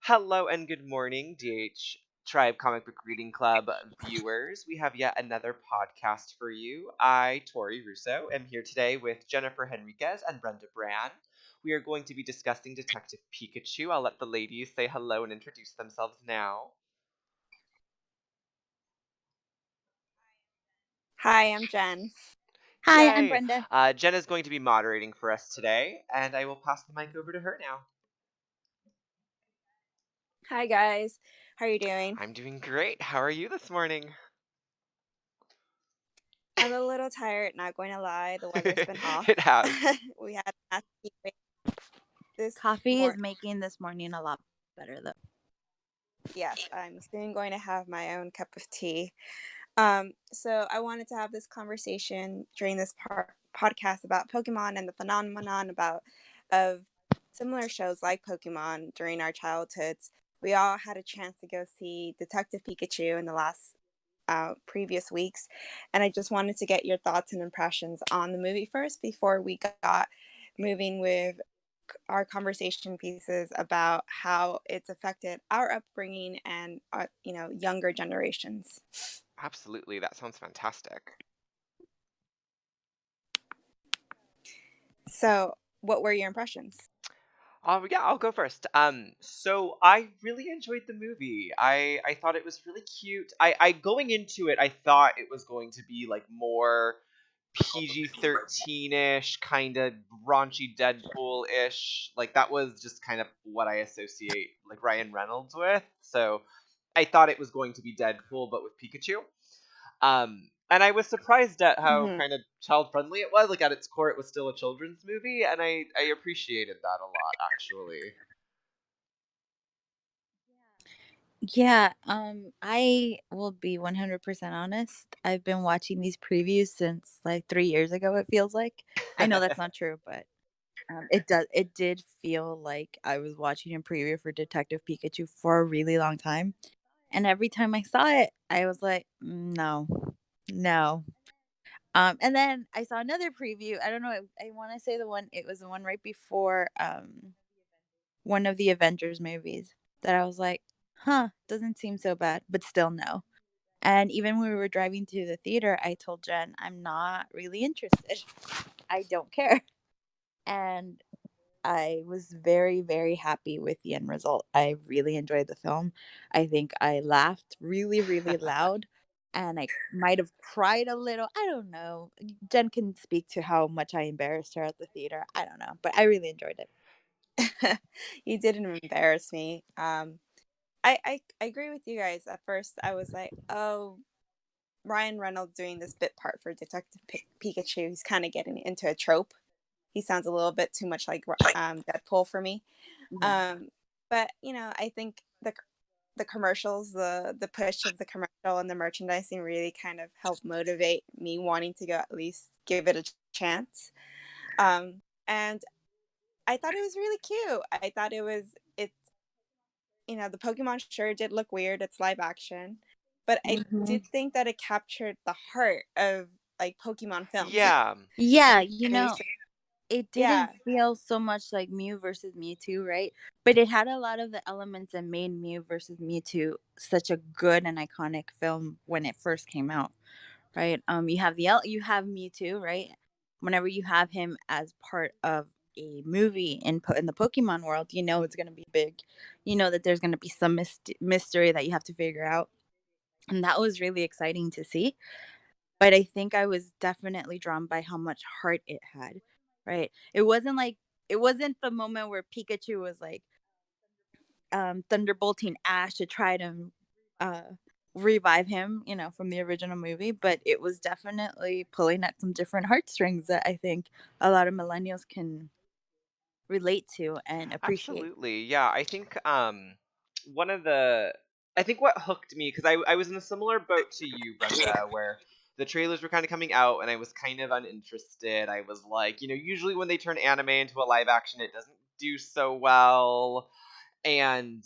Hello and good morning, DH Tribe Comic Book Reading Club viewers. We have yet another podcast for you. I, Tori Russo, am here today with Jennifer Henriquez and Brenda Brand. We are going to be discussing Detective Pikachu. I'll let the ladies say hello and introduce themselves now. Hi, I'm Jen. Hi, I'm Yay! Brenda. Jen is going to be moderating for us today, and I will pass the mic over to her now. Hi, guys. How are you doing? I'm doing great. How are you this morning? I'm a little tired, not going to lie. The weather's been off. It has. We had a nasty heat wave this Coffee is morning. making this morning a lot better though. Yes, I'm soon going to have my own cup of tea. So I wanted to have this conversation during this podcast about Pokemon and the phenomenon of similar shows like Pokemon during our childhoods. We all had a chance to go see Detective Pikachu in the last previous weeks, and I just wanted to get your thoughts and impressions on the movie first before we got moving with our conversation pieces about how it's affected our upbringing and younger generations. Absolutely, that sounds fantastic. So, what were your impressions? Yeah, I'll go first. So I really enjoyed the movie. I thought it was really cute. I going into it, I thought it was going to be like more PG-13-ish, kind of raunchy Deadpool-ish. Like that was just kind of what I associate like Ryan Reynolds with. So I thought it was going to be Deadpool, but with Pikachu. And I was surprised at how Hmm. kind of child friendly it was. Like at its core, it was still a children's movie, and I appreciated that a lot actually. Yeah, I will be 100% honest. I've been watching these previews since like 3 years ago, it feels like. I know that's not true, but it did feel like I was watching a preview for Detective Pikachu for a really long time. And every time I saw it, I was like, No. No." And then I saw another preview. I don't know, I wanna say it was the one right before, one of the Avengers movies that I was like, "Huh, doesn't seem so bad," but still no. And even when we were driving to the theater, I told Jen, "I'm not really interested. I don't care." And I was very, very happy with the end result. I really enjoyed the film. I think I laughed really, really loud, and I might have cried a little. I don't know. Jen can speak to how much I embarrassed her at the theater. I don't know, but I really enjoyed it. You didn't embarrass me. I agree with you guys. At first, I was like, "Oh, Ryan Reynolds doing this bit part for Detective Pikachu. He's kind of getting into a trope. He sounds a little bit too much like Deadpool for me." Yeah. Um, but I think the commercials, the push of the commercial and the merchandising really kind of helped motivate me wanting to go at least give it a chance. And I thought it was really cute. I thought it's the Pokemon sure did look weird. It's live action, but I Mhm. did think that it captured the heart of like Pokemon films. Yeah, Yeah, And they it didn't yeah. feel so much like Mew versus Mewtwo, right? But it had a lot of the elements that made Mew versus Mewtwo such a good and iconic film when it first came out, right? You have Mewtwo, right? Whenever you have him as part of a movie in the Pokemon world, you know it's gonna be big. You know that there's gonna be some mystery that you have to figure out, and that was really exciting to see. But I think I was definitely drawn by how much heart it had, right? It wasn't the moment where Pikachu was like thunderbolting Ash to try to uh revive him, from the original movie, but it was definitely pulling at some different heartstrings that I think a lot of millennials can relate to and appreciate. absolutely. Yeah, I think one of the I think what hooked me because I was in a similar boat to you, Brenda, where the trailers were kind of coming out and I was kind of uninterested. I was like, usually when they turn anime into a live action, it doesn't do so well. And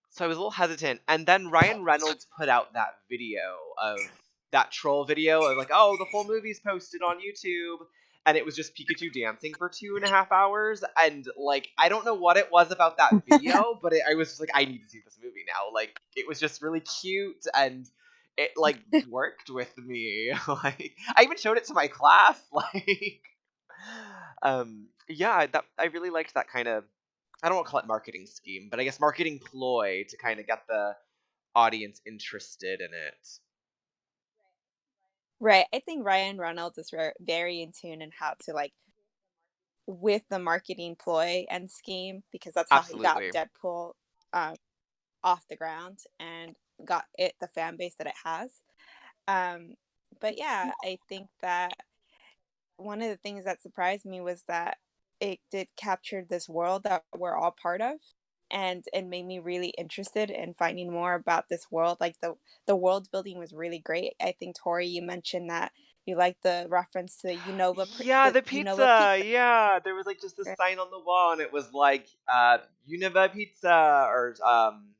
so I was a little hesitant. And then Ryan Reynolds put out that video of that troll video of like, oh, the full movie's posted on YouTube. and it was just Pikachu dancing for 2.5 hours. And like, I don't know what it was about that video, but I was just like, I need to see this movie now. Like, it was just really cute, and it like worked with me. Like, I even showed it to my class. Like, yeah, that I really liked that kind of. I don't want to call it marketing scheme, but I guess marketing ploy to kind of get the audience interested in it. Right. I think Ryan Reynolds is very in tune in how to like with the marketing ploy and scheme because that's how he got Absolutely. Deadpool um, off the ground and got it the fan base that it has. Um, but yeah, I think that one of the things that surprised me was that it did capture this world that we're all part of, and it made me really interested in finding more about this world. Like the world building was really great. I think Tori, you mentioned that you like the reference to Yeah, the the Unova pizza. pizza. Yeah, there was like just this sign on the wall, and it was like Univa Pizza or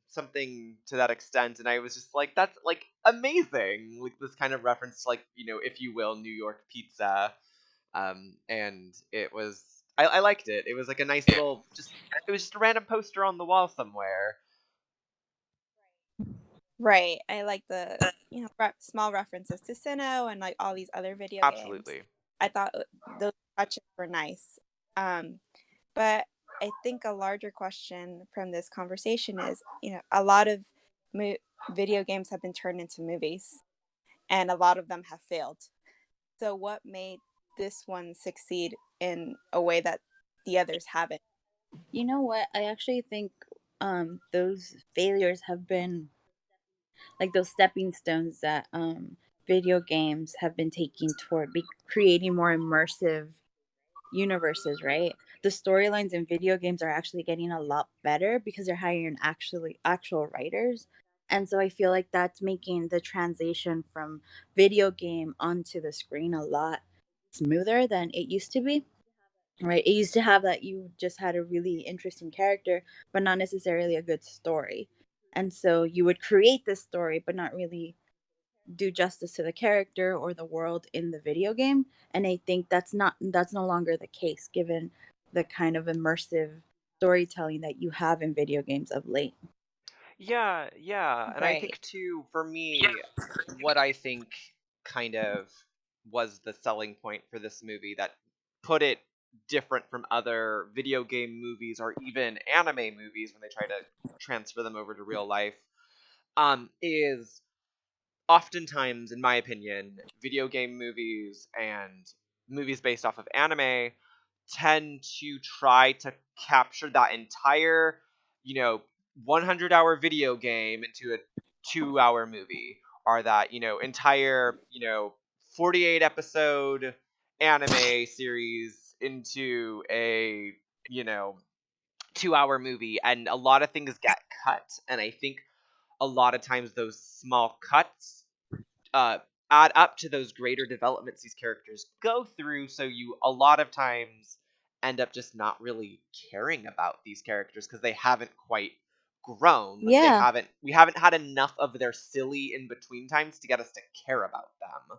something to that extent. And I was just like, that's like amazing. Like this kind of reference to, like, if you will, New York pizza. And it was I liked it. It was like a nice little just it was just a random poster on the wall somewhere. Right. I like the small references to Sinnoh and like all these other video games. Absolutely. I thought those touches were nice. Um, But I think a larger question from this conversation is, a lot of mo- video games have been turned into movies, and a lot of them have failed. So, what made this one succeed in a way that the others haven't? You know what? I actually think those failures have been like those stepping stones that video games have been taking toward creating more immersive universes, right? The storylines in video games are actually getting a lot better because they're hiring actual writers. And so I feel like that's making the transition from video game onto the screen a lot smoother than it used to be. Right? It used to have that you just had a really interesting character, but not necessarily a good story. And so you would create this story, but not really do justice to the character or the world in the video game. And I think that's no longer the case given the kind of immersive storytelling that you have in video games of late. Yeah, yeah. And I Right. think too, for me, what I think kind of was the selling point for this movie that put it different from other video game movies or even anime movies when they try to transfer them over to real life, is oftentimes, in my opinion, video game movies and movies based off of anime tend to try to capture that entire, you know, 100-hour video game into a 2-hour movie, or that, entire, 48 episode anime series into a, you know, 2-hour movie. And a lot of things get cut. And I think a lot of times those small cuts uh, add up to those greater developments these characters go through. So you a lot of times end up just not really caring about these characters because they haven't quite grown. Like Yeah, we haven't had enough of their silly in between times to get us to care about them.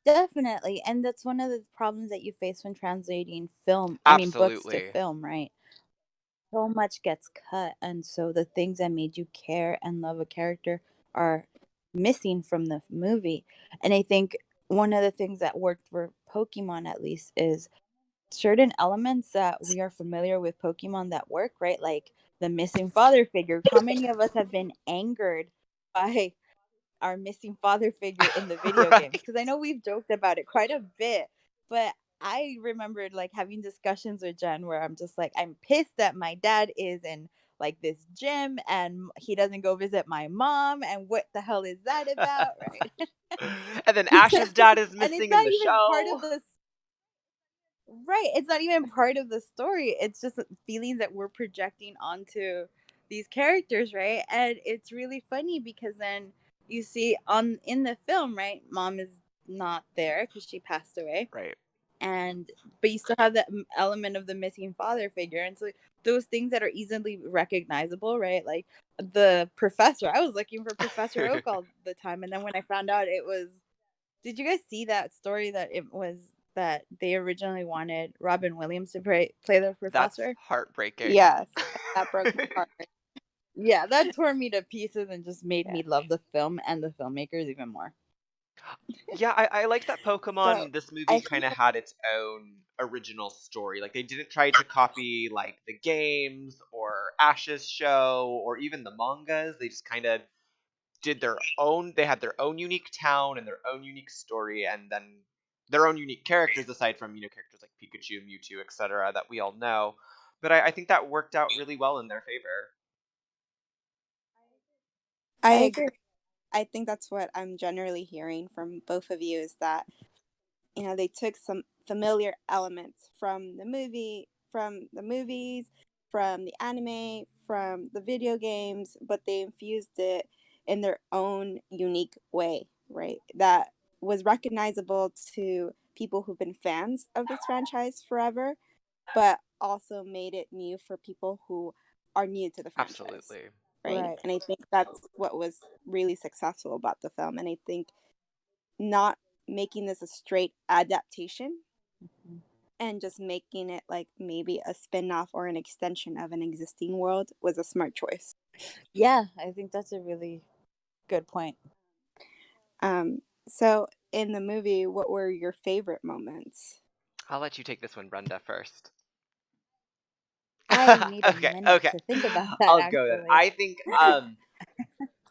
definitely. And that's one of the problems that you face when translating books to Absolutely. film, right? So much gets cut. And so the things that made you care and love a character are missing from the movie. And I think one of the things that worked for Pokemon, at least, is certain elements that we are familiar with Pokemon that work, right? Like the missing father figure. How many of us have been angered by our missing father figure in the video games? Right. Because I know we've joked about it quite a bit, but I remembered like having discussions with Jen where I'm just like, I'm pissed that my dad is in like this gym and he doesn't go visit my mom, and what the hell is that about, right? And then Because Ash's dad is and it's missing in not the even part show. of the right, it's not even part of the story. It's just feelings that we're projecting onto these characters, right? And it's really funny because then you see on in the film, right? Mom is not there because she passed away, Right. and but you still have that element of the missing father figure, and so those things that are easily recognizable, right? Like the professor. I was looking for Professor Oak all the time, and then when I found out it was, did you guys see that story that it was that they originally wanted Robin Williams to play the That's professor. heartbreaking. Yes, that broke my heart. Yeah, that tore me to pieces and just made Yeah. me love the film and the filmmakers even more. Yeah, I like that So Pokemon, this movie I kind think of had its own original story. Like, they didn't try to copy, like, the games or Ash's show or even the mangas. They just kind of did their own, they had their own unique town and their own unique story, and then their own unique characters, aside from, characters like Pikachu, Mewtwo, etc., that we all know. But I think that worked out really well in their favor. I I agree. agree. I think that's what I'm generally hearing from both of you is that they took some familiar elements from from the movies, from the anime, from the video games, but they infused it in their own unique way, right? That was recognizable to people who've been fans of this franchise forever, but also made it new for people who are new to the franchise, Absolutely. right? Right. And I think that's what was really successful about the film. And I think not making this a straight adaptation Mhm. and just making it like maybe a spin-off or an extension of an existing world was a smart choice. Yeah, I think that's a really good point. So in the movie, what were your favorite moments? I'll let you take this one, Brenda, first. I need a Okay, minute okay. to think about that I'll go then. actually. I think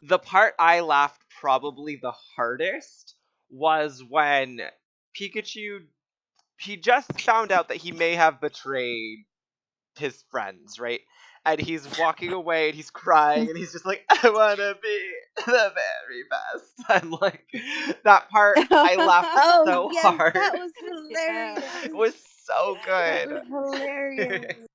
the part I laughed probably the hardest was when Pikachu, he just found out that he may have betrayed his friends, right? And he's walking away and he's crying and he's just like, I wanna be the very best. And like, that part I laughed Oh so yes, hard. that was Yeah. It hilarious. was so That good. was hilarious.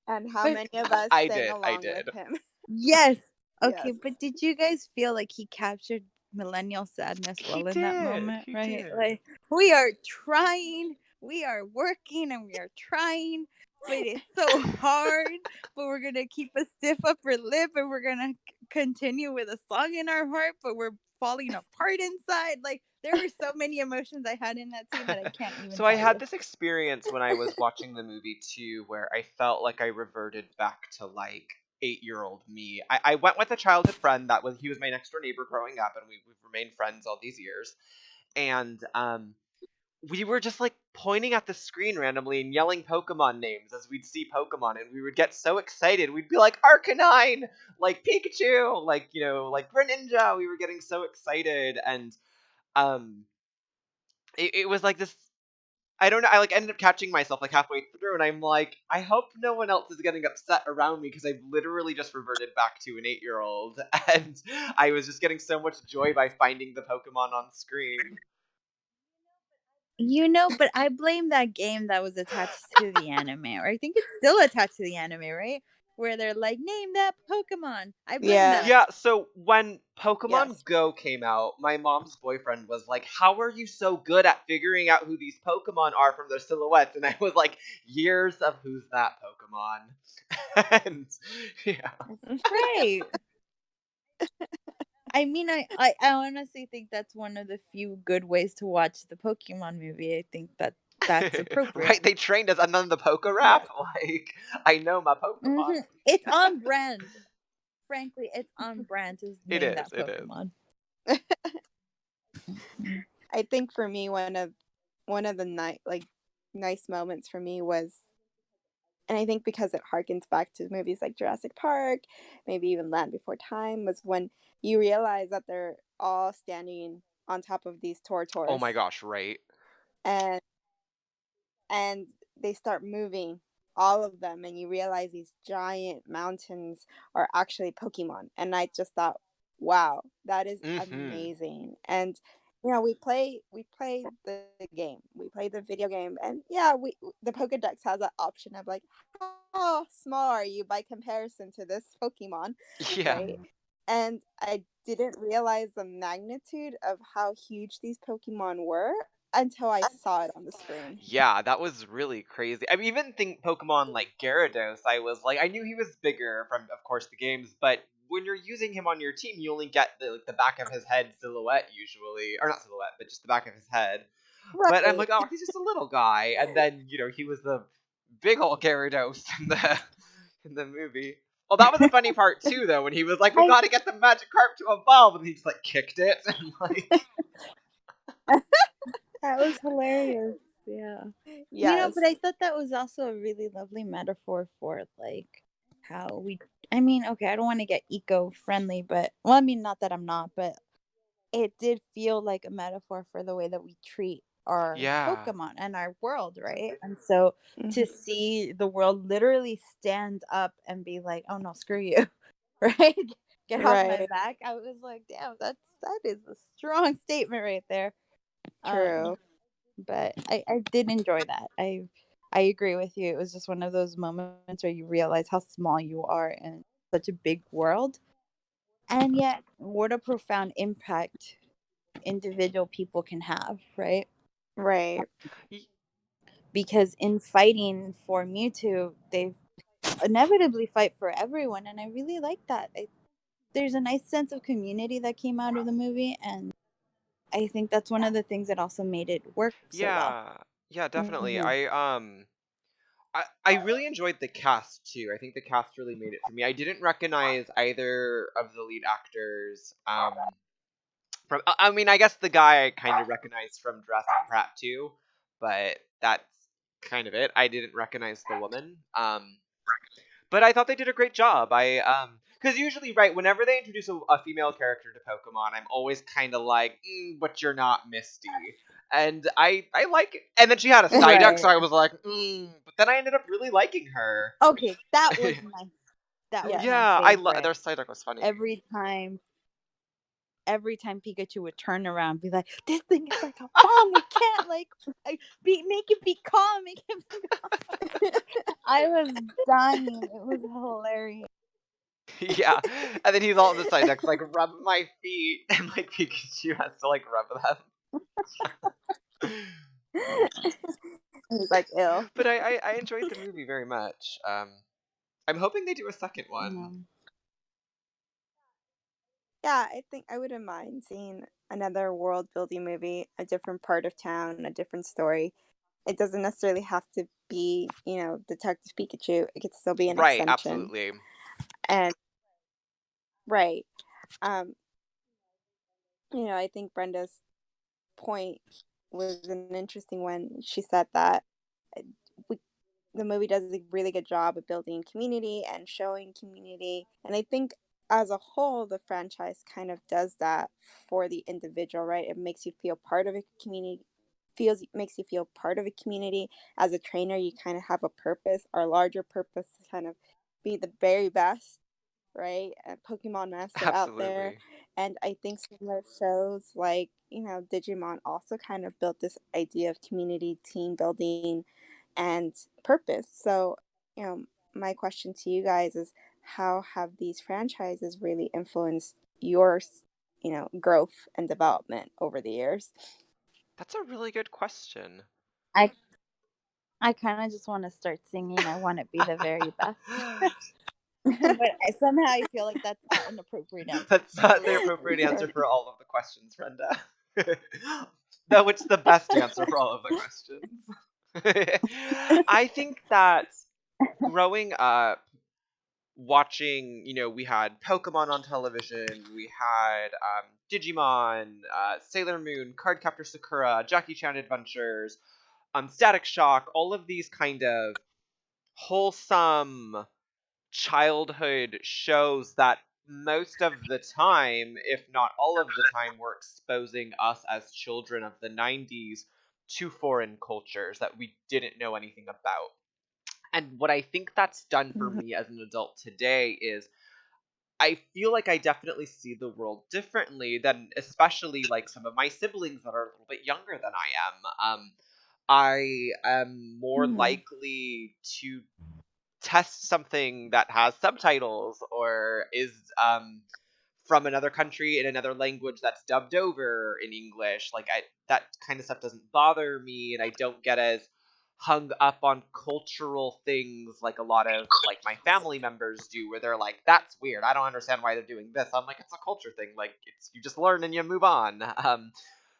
And how But many of us I sang did, I along with did. him? yes. Okay, Yes. but did you guys feel like he captured millennial sadness He well in that did, moment, he right? did. Like we are trying, we are working and we are trying, but it's so hard, but we're going to keep a stiff upper lip and we're going to continue with a song in our heart, but we're falling apart inside. Like there were so many emotions I had in that scene that I can't even So I tell had you. this experience when I was watching the movie too, where I felt like I reverted back to like 8-year-old me. I went with a childhood friend that was, he was my next door neighbor growing up, and we've remained friends all these years. And we were just like pointing at the screen randomly and yelling Pokemon names as we'd see Pokemon, and we would get so excited. We'd be like Arcanine, like Pikachu, like like Greninja. We were getting so excited, and um, it was like this. I don't know. I like ended up catching myself like halfway through, and I'm like, I hope no one else is getting upset around me because I've literally just reverted back to an 8-year-old, and I was just getting so much joy by finding the Pokemon on screen. But I blame that game that was attached to the anime, or I think it's still attached to the anime, right? Where they're like, name that Pokemon. I blame Yeah. that. Yeah, so when Pokemon Yes. Go came out, my mom's boyfriend was like, "How are you so good at figuring out who these Pokemon are from their silhouettes?" And I was like, "Years of who's that Pokemon?" And yeah. Right. I mean, I honestly think that's one of the few good ways to watch the Pokemon movie. I think that's appropriate. Right, they trained us, and then the Poke Yes. Rap. Like, I know my Pokemon. It's on brand. Frankly, it's on brand to It name is. that It is. Pokemon. I think for me one of the nice moments for me was, and I think because it harkens back to movies like Jurassic Park, maybe even Land Before Time, was when you realize that they're all standing on top of these Oh tortoise, my gosh! Right. and and they start moving, all of them, and you realize these giant mountains are actually Pokemon. And I just thought, wow, that is Mm-hmm. amazing. And we play the game, we play the video game, and yeah, we the Pokedex has that option of like, how small are you by comparison to this Pokemon, Yeah. right? And I didn't realize the magnitude of how huge these Pokemon were until I saw it on the screen. Yeah, that was really crazy. I mean, even think Pokemon like Gyarados, I was like, I knew he was bigger from, of course, the games, but when you're using him on your team, you only get the back of his head silhouette usually, or not silhouette, but just the back of his head. But I'm Right. like, oh, he's just a little guy. And then, he was the big old Gyarados in the movie. Well, that was a funny part too, though, when he was like, "We I got to get the Magikarp to evolve," and he just like kicked it, and like, That was hilarious. Yeah. But Yes. I thought that was also a really lovely metaphor for like how we I mean, okay, I don't want to get eco-friendly, but well, I mean, not that I'm not, but it did feel like a metaphor for the way that we treat our yeah, Pokemon and our world, right? And so Mhm. to see the world literally stand up and be like, "Oh no, screw you." Right? Get off my Right. back. I was like, "Damn, that is a strong statement right there." Um True. but I did enjoy that. I agree with you. It was just one of those moments where you realize how small you are in such a big world. And yet what a profound impact individual people can have, right? Right. Y- Because in fighting for Mewtwo, they inevitably fight for everyone, and I really like that. There's a nice sense of community that came out of the movie, and I think that's one of the things that also made it work so well. yeah, yeah, definitely. Hmm. I really enjoyed the cast too. I think the cast really made it for me. I didn't recognize either of the lead actors. From I mean, I guess the guy I kind of recognized from Jurassic Park too, but that's kind of it. I didn't recognize the woman. But I thought they did a great job. Because usually, right, whenever they introduce a female character to Pokemon, I'm always kind of like, but you're not Misty. And I like it. And then she had a Psyduck, so Right. I was like, but then I ended up really liking her. Okay, that was my Yes. favorite. Their Psyduck was funny. Every time Pikachu would turn around, be like, "This thing is like a bomb. We can't make it be calm. Make it be calm." I was dying. It was hilarious. Yeah, and then he's all in the Psyduck's like, rub my feet, and like Pikachu has to like rub them. He's like, "Ill." But I enjoyed the movie very much. I'm hoping they do a second one. Um, Yeah, I think I wouldn't mind seeing another world building movie, a different part of town, a different story. It doesn't necessarily have to be, Detective Pikachu. It could still be an Right, extension. absolutely. And right. Um, I think Brenda's point was an interesting one. She said that uh, we, the movie does a really good job of building community and showing community. And I think as a whole, the franchise kind of does that for the individual, right? It makes you feel part of a community, makes you feel part of a community. As a trainer, you kind of have a purpose, our larger purpose to kind of be the very best, right? A Pokemon master out there. Absolutely. And I think similar shows like, Digimon also kind of built this idea of community, team building, and purpose. So, my question to you guys is how have these franchises really influenced your, growth and development over the years? That's a really good question. I I kind of just want to start singing. I want to be the very best, but somehow I feel like that's not an appropriate answer. That's not the appropriate answer for all of the questions, Brenda. No, it's the best answer for all of the questions. I think that growing up, watching, we had Pokemon on television, we had Digimon, Sailor Moon, Cardcaptor Sakura, Jackie Chan Adventures, Static Shock, all of these kind of wholesome childhood shows that most of the time, if not all of the time, were exposing us as children of the 90s to foreign cultures that we didn't know anything about. And what I think that's done for Mhm. me as an adult today is I feel like I definitely see the world differently than especially like some of my siblings that are a little bit younger than I am. I am more Mhm. likely to test something that has subtitles or is from another country in another language that's dubbed over in English. Like that kind of stuff doesn't bother me, and I don't get as hung up on cultural things like a lot of like my family members do, where they're like, "That's weird. I don't understand why they're doing this." I'm like, "It's a culture thing. Like it's you just learn and you move on."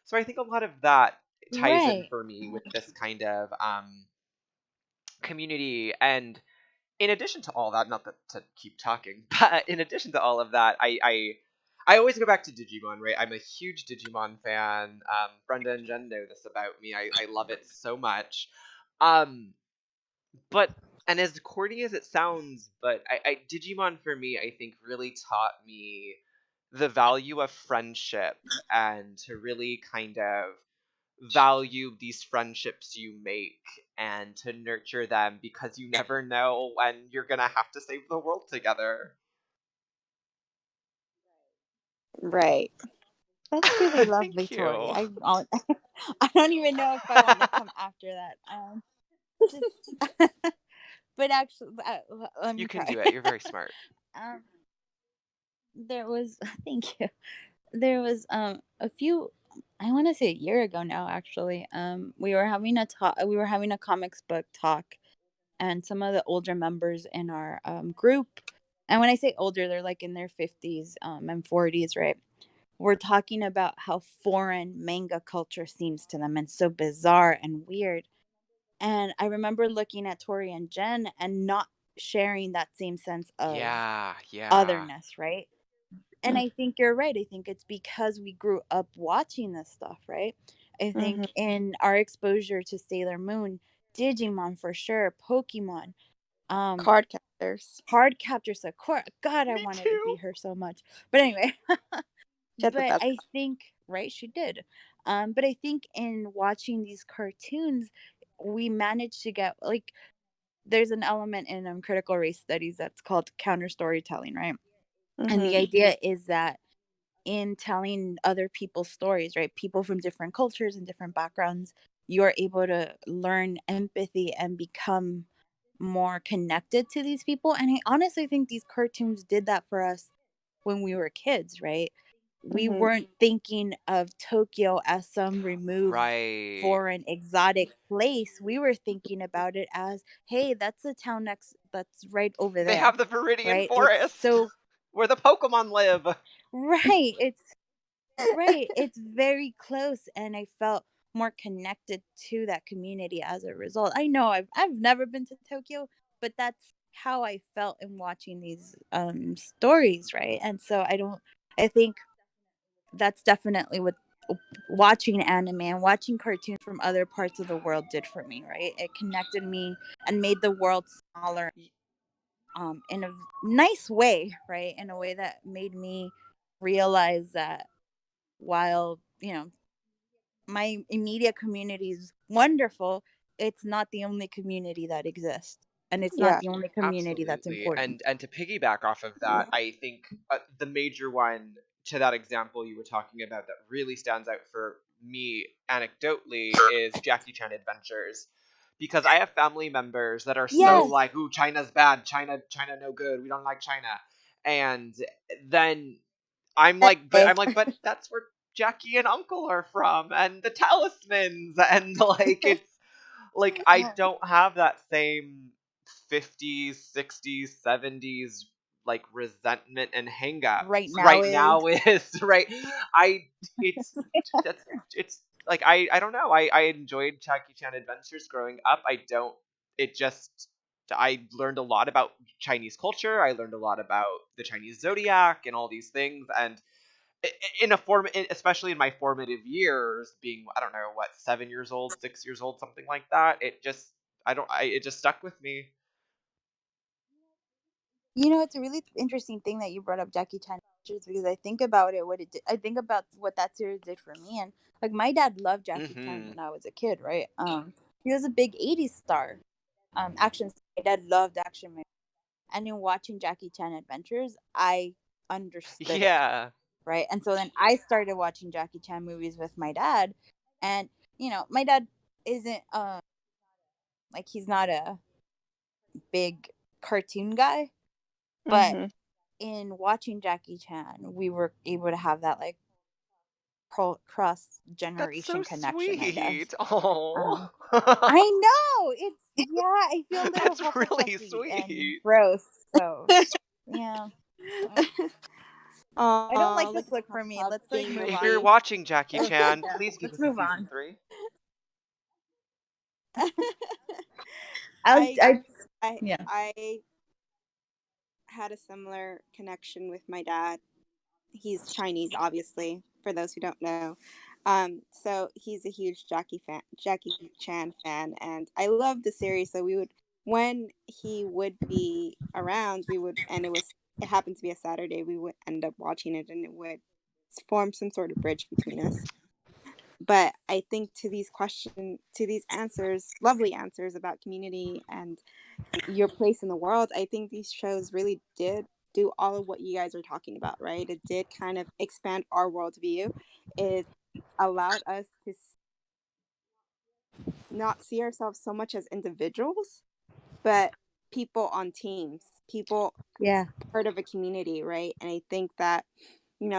So I think a lot of that ties in Right. for me with this kind of community. And in addition to all that, not that to keep talking, but in addition to all of that, I always go back to Digimon, right? I'm a huge Digimon fan. Brenda and Jen know this about me. I love it so much. Um, but and as corny as it sounds, but I Digimon for me, I think really taught me the value of friendship and to really kind of value these friendships you make and to nurture them because you never know when you're gonna have to save the world together. Right. That's really lovely, Thank Tori. you. I don't even know if I want to come after that. Just, but actually, let You me can try. do it. You're very smart. um, there was, thank you. There was a few. I want to say a year ago now. Actually, we were having a talk. We were having a comics book talk, and some of the older members in our group, and when I say older, they're like in their 50s and 40s, right? We're talking about how foreign manga culture seems to them and so bizarre and weird. And I remember looking at Tori and Jen and not sharing that same sense of Yeah, yeah. otherness, right? And I think you're right. I think it's because we grew up watching this stuff, right? I Mm-hmm. think in our exposure to Sailor Moon, Digimon for sure, Pokemon, um, Card captors. Card Captor Sakura. God, I Me wanted to be too. her so much. But anyway, She had the but best. I think right, she did. But I think in watching these cartoons, we managed to get like there's an element in critical race studies that's called counter storytelling, right? And the Mm-hmm. idea is that in telling other people's stories, right? People from different cultures and different backgrounds, you're able to learn empathy and become more connected to these people. And I honestly think these cartoons did that for us when we were kids, right? We Mm-hmm. weren't thinking of Tokyo as some removed Right. foreign exotic place. We were thinking about it as, hey, that's the town next that's right over They there, have the Viridian right? It's Forest so where the Pokemon live. right. It's right. It's very close and I felt more connected to that community as a result. I know I've never been to Tokyo, but that's how I felt in watching these stories, right? And so I think that's definitely what watching anime and watching cartoons from other parts of the world did for me, right? It connected me and made the world smaller in a nice way, right? In a way that made me realize that while, my immediate community is wonderful, it's not the only community that exists. And it's not Yeah. the only community that's Absolutely. important. And to piggyback off of that, I think the major one to that example you were talking about that really stands out for me anecdotally is Jackie Chan Adventures. Because I have family members that are so Yes. like, "Ooh, China's bad. China no good. We don't like China." And then I'm like, but that's where Jackie and Uncle are from, and the talismans, and like it's like I don't have that same 50s, 60s, 70s like resentment and hang-ups Right now right is now is right. I it's that's it's like I don't know. I enjoyed Jackie Chan Adventures growing up. I don't it just I learned a lot about Chinese culture. I learned a lot about the Chinese zodiac and all these things and in a form especially in my formative years being I don't know what 7 years old 6 years old something like that it just it just stuck with me. it's a really interesting thing that you brought up Jackie Chan Adventures because I think about it what it did. I think about what that series did for me and like my dad loved Jackie Chan Hmm. when I was a kid, right? He was a big 80s star. Action star. My dad loved action movies. And in watching Jackie Chan Adventures, I understood it, Yeah. right? And so then I started watching Jackie Chan movies with my dad, and my dad isn't like he's not a big cartoon guy, but Mm-hmm. in watching Jackie Chan, we were able to have that like cross That's so generation connection, I guess. sweet. Oh. Um, I know it's yeah, I feel a little That's really Hufflepuffy and sweet. gross, so yeah. I don't like Oh, this like look for me. Hufflepuff Let's like being move If on. you're nosy. watching Jackie Yeah, Chan please give let's us a move season on. 3. I'll, I I, I yeah, I had a similar connection with my dad. He's Chinese, obviously, for those who don't know. So he's a huge Jackie Chan fan, and I love the series. So we would, when he would be around, we would, and it happened to be a Saturday, we would end up watching it, and it would form some sort of bridge between us. But I think to these answers, lovely answers about community and your place in the world, I think these shows really did do all of what you guys are talking about, right? It did kind of expand our worldview. It allowed us to not see ourselves so much as individuals, but people on teams, people yeah, part of a community, right? And I think that,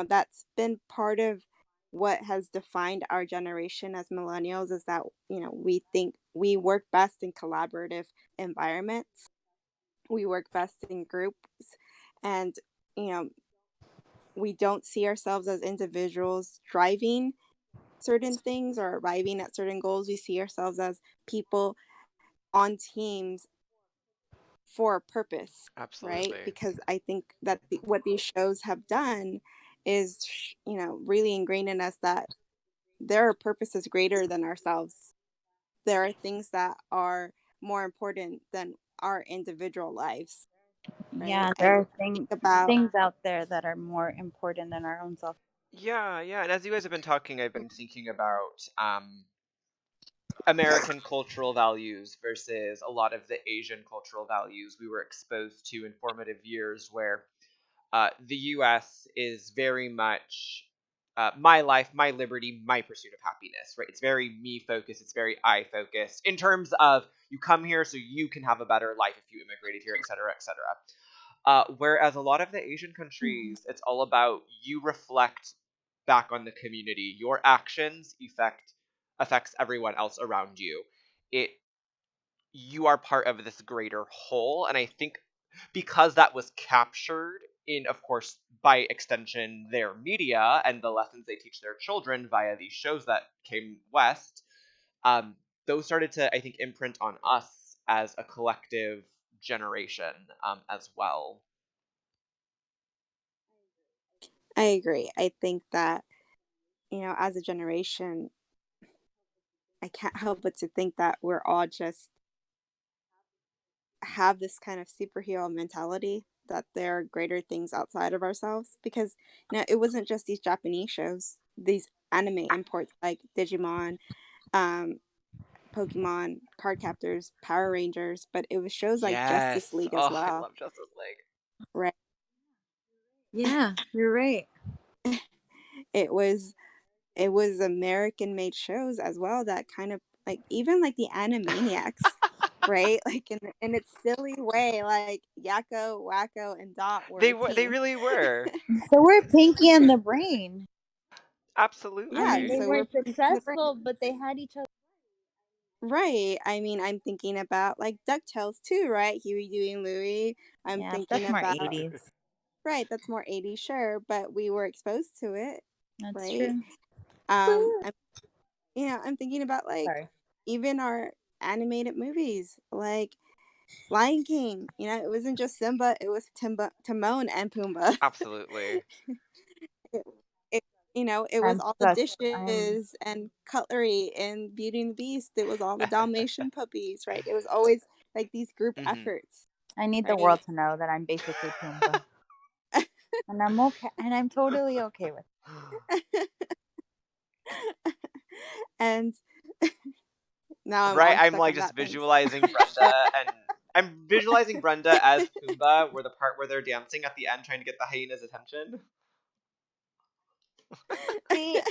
that's been part of what has defined our generation as millennials is that, we think we work best in collaborative environments. We work best in groups, and you know we don't see ourselves as individuals driving certain things or arriving at certain goals. We see ourselves as people on teams for a purpose, right? Absolutely. Because I think that what these shows have done is really ingrained in us that there are purposes greater than ourselves. There are things that are more important than our individual lives, right? yeah. I There are think about things out there that are more important than our own self. Yeah, yeah. And as you guys have been talking, I've been thinking about American cultural values versus a lot of the Asian cultural values we were exposed to in formative years, where the US is very much my life, my liberty, my pursuit of happiness, right? It's very me focused, it's very I focused in terms of you come here so you can have a better life if you immigrated here, et cetera, et cetera. Whereas a lot of the Asian Mhm. countries, it's all about you reflect back on the community. Your actions affects everyone else around you. It You are part of this greater whole, and I think because that was captured in, of course, by extension, their media and the lessons they teach their children via these shows that came west, um, those started to, I think, imprint on us as a collective generation as well. I agree. I think that, as a generation, I can't help but to think that we're all just have this kind of superhero mentality that there are greater things outside of ourselves because it wasn't just these Japanese shows, these anime imports like Digimon, um, Pokemon, Card Captors, Power Rangers, but it was shows like Justice Yes. League as Oh, I well, love Justice League. right? Yeah, you're right. It was it was American made shows as well that kind of like even like the Animaniacs, right? Like in its silly way, like Yakko, Wacko, and Dot were a They team. really were. So we're Pinky and the Brain. I Yeah, mean, Absolutely. they so we're weren't Pinky and the Brain. successful, but they had each other. Right. I mean, I'm thinking about like DuckTales too, right? Huey, Dewey, and Louie. I'm Yeah, thinking that's more about 80s. right. That's more 80s, sure, but we were exposed to it, That's right? true. I'm I'm thinking about like Sorry. even our animated movies, like Lion King. It wasn't just Simba; it was Timon and Pumbaa. Absolutely. it, it was I'm all the such. I'm. dishes and cutlery and Beauty and the Beast. It was all the Dalmatian puppies, right? It was always like these group Hmm. efforts, I need the right? world to know that I'm basically Pumbaa, and I'm okay, and I'm totally okay with. And now I'm Right, all I'm stuck like on just that. Thanks. visualizing But Brenda, and I'm visualizing Brenda as Pumbaa, where the part where they're dancing at the end trying to get the hyena's attention. See,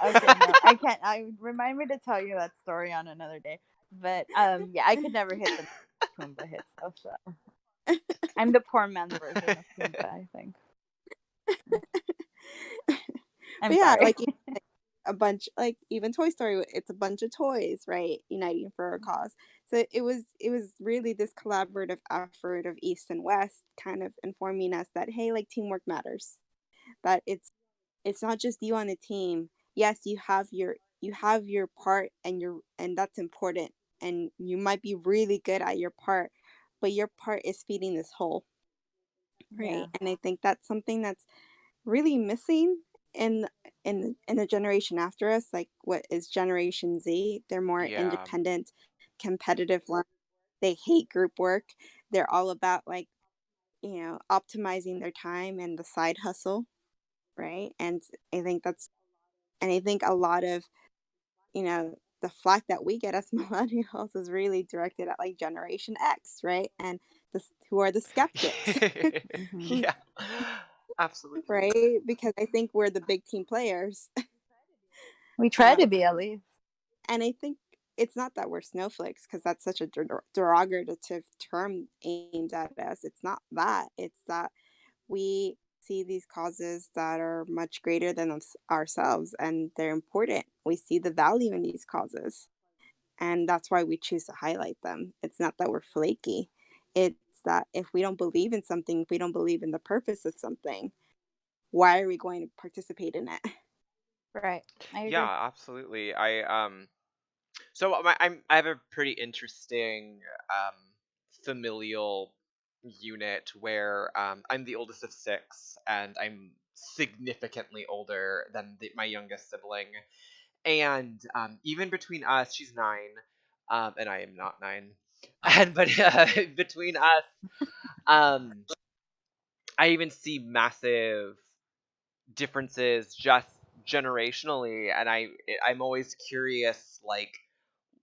okay, no, I can't. I remind me to tell you that story on another day. But yeah, I could never hit the Pumbaa hits though. So I'm the poor man's version of Pumbaa, I think. but I'm yeah, sorry. like a bunch, like even Toy Story, it's a bunch of toys, right? Uniting for a cause. So it was really this collaborative effort of East and West, kind of informing us that hey, like teamwork matters. That it's not just you on the team. Yes, you have you have your part, and that's important, and you might be really good at your part, but your part is feeding this whole, Yeah. right? And I think that's something that's really missing in in the generation after us, like what is Generation Z. They're more Yeah. independent, competitive. They hate group work. They're all about, like, optimizing their time and the side hustle, right? And I think that's and I think a lot of, the flack that we get as millennials is really directed at, like, Generation X, right? And who are the skeptics, Hmm. who Yeah. Absolutely. right? Because I think we're the big team players. We try Um, to be, at least. and I think it's not that we're snowflakes, because that's such a derogative term aimed at us. It's not that. It's that we see these causes that are much greater than ourselves, and they're important. We see the value in these causes, and that's why we choose to highlight them. It's not that we're flaky. It's that if we don't believe in something, if we don't believe in the purpose of something, why are we going to participate in it? Right. I Yeah, agree. absolutely. I have a pretty interesting um familial unit where I'm the oldest of six, and I'm significantly older than my youngest sibling. And even between us, she's 9, and I am not 9. And but between us, um, I even see massive differences just generationally, and I'm always curious, like,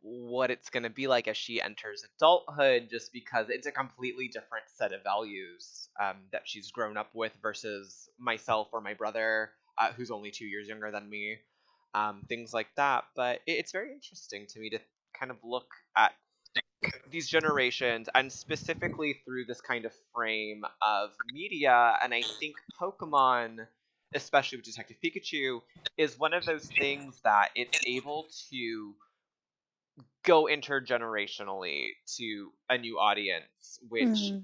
what it's going to be like as she enters adulthood, just because it's a completely different set of values that she's grown up with versus myself or my brother, who's only 2 years younger than me, things like that. But it's very interesting to me to kind of look at these generations, and specifically through this kind of frame of media. And I think Pokemon, especially with Detective Pikachu, is one of those things that it's able to go intergenerationally to a new audience, which Mhm.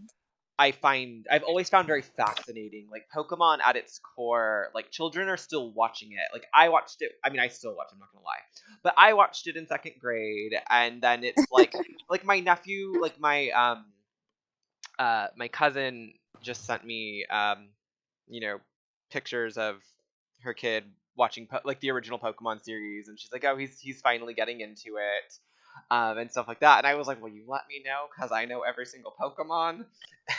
I've always found very fascinating. Like, Pokemon at its core, like, children are still watching it. Like, I watched it. I mean, I still watch, I'm not gonna lie. But I watched it in second grade, and then it's like my nephew, like my cousin just sent me you know pictures of her kid watching like the original Pokemon series, and she's like, oh, he's finally getting into it, and stuff like that. And I was like, well, you let me know, because I know every single Pokemon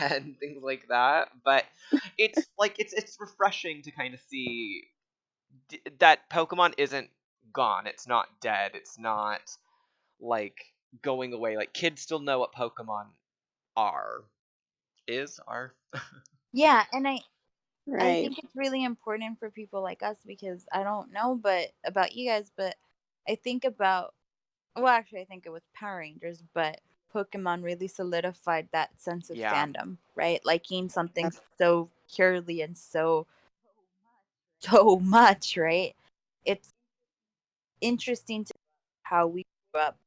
and things like that. But it's like it's refreshing to kind of see that Pokemon isn't gone. It's not dead. It's not like going away. Like, kids still know what Pokemon are are. Yeah, and I Right. think it's really important for people like us, because I don't know but about you guys, but I think about, well, actually I think it was Power Rangers, but Pokemon really solidified that sense of Yeah. fandom, right? Liking something Yes. so purely and so much, right? It's interesting to how we grew up